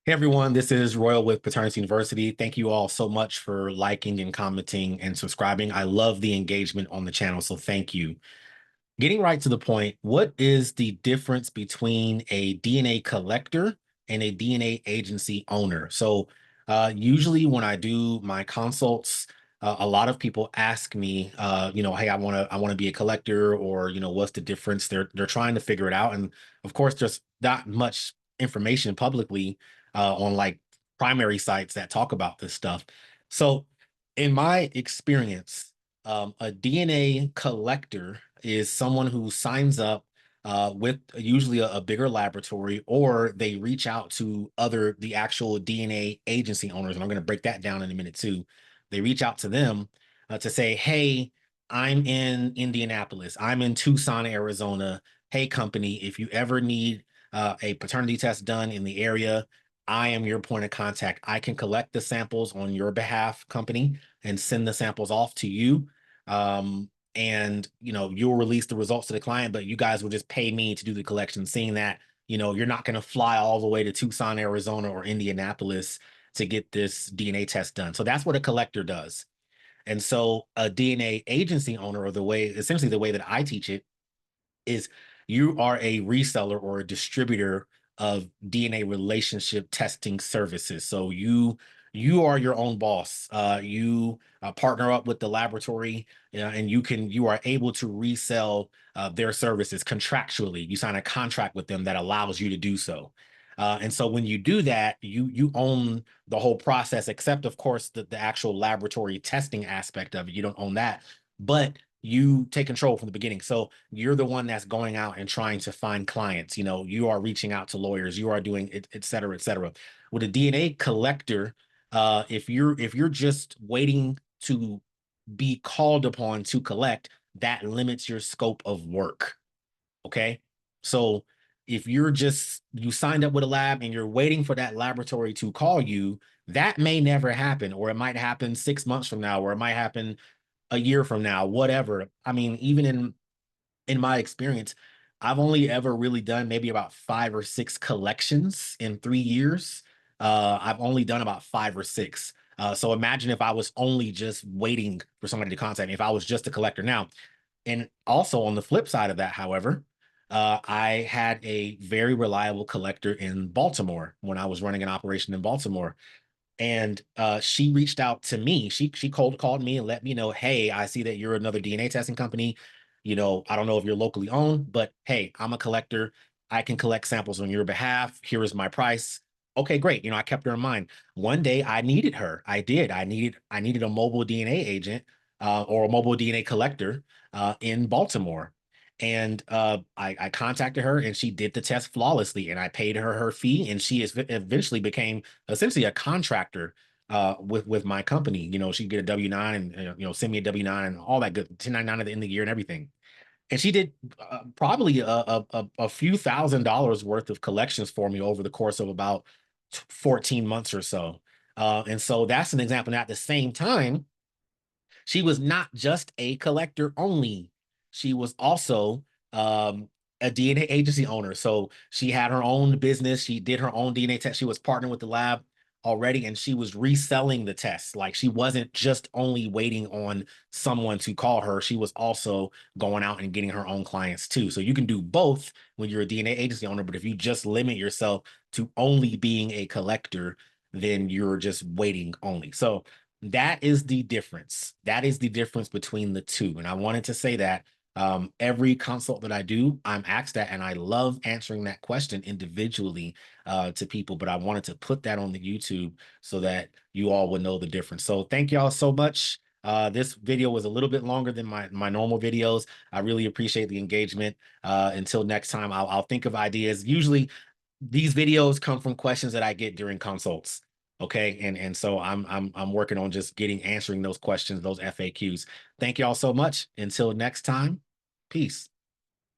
Hey everyone, this is Royal with Paternity University. Thank you all so much for liking and commenting and subscribing. I love the engagement on the channel, so thank you. Getting right to the point, what is the difference between a DNA collector and a DNA agency owner? Usually when I do my consults, a lot of people ask me, hey, I want to be a collector, or what's the difference? They're trying to figure it out, and of course, there's not much information publicly on like primary sites that talk about this stuff. So, in my experience, a DNA collector is someone who signs up with usually a bigger laboratory, or they reach out to the actual DNA agency owners. And I'm going to break that down in a minute too. They reach out to them to say, hey, I'm in Indianapolis. I'm in Tucson, Arizona. Hey, company, if you ever need a paternity test done in the area, I am your point of contact. I can collect the samples on your behalf, company, and send the samples off to you. And you'll release the results to the client, but you guys will just pay me to do the collection, seeing that you're not going to fly all the way to Tucson, Arizona or Indianapolis to get this DNA test done. So that's what a collector does. And so a DNA agency owner, or essentially the way that I teach it, is you are a reseller or a distributor of DNA relationship testing services. So you are your own boss. You partner up with the laboratory, and you are able to resell their services contractually. You sign a contract with them that allows you to do so. And so when you do that, you own the whole process, except of course the actual laboratory testing aspect of it. You don't own that, but you take control from the beginning. So you're the one that's going out and trying to find clients. You are reaching out to lawyers, you are doing it, et cetera, et cetera. With a DNA collector, if you're just waiting to be called upon to collect, that limits your scope of work. Okay. So if you signed up with a lab and you're waiting for that laboratory to call you, that may never happen, or it might happen 6 months from now, or it might happen a year from now, whatever. I mean, even in my experience, I've only ever really done maybe about 5 or 6 collections in 3 years. I've only done about 5 or 6. So imagine if I was only just waiting for somebody to contact me, if I was just a collector now. And also on the flip side of that, however, I had a very reliable collector in Baltimore when I was running an operation in Baltimore, and she reached out to me. She cold called me and let me know, hey, I see that you're another DNA testing company. I don't know if you're locally owned, but hey, I'm a collector. I can collect samples on your behalf. Here is my price. Okay, great. I kept her in mind. One day I needed her. I did. I needed a mobile DNA agent, or a mobile DNA collector in Baltimore. And I contacted her, and she did the test flawlessly, and I paid her fee, and she eventually became essentially a contractor with my company. She'd get a W-9, and send me a W-9 and all that good 1099 at the end of the year and everything. And she did probably a few $1,000s worth of collections for me over the course of about 14 months or so. And so that's an example. Now, at the same time, she was not just a collector only. She was also a DNA agency owner. So she had her own business. She did her own DNA test. She was partnering with the lab already, and she was reselling the tests. Like, she wasn't just only waiting on someone to call her. She was also going out and getting her own clients too. So you can do both when you're a DNA agency owner, but if you just limit yourself to only being a collector, then you're just waiting only. So that is the difference. That is the difference between the two. And I wanted to say that every consult that I do, I'm asked that, and I love answering that question individually to people. But I wanted to put that on the YouTube so that you all would know the difference. So thank y'all so much. This video was a little bit longer than my normal videos. I really appreciate the engagement. Until next time, I'll think of ideas. Usually, these videos come from questions that I get during consults. Okay. And so I'm working on just answering those questions, those FAQs. Thank you all so much. Until next time, peace.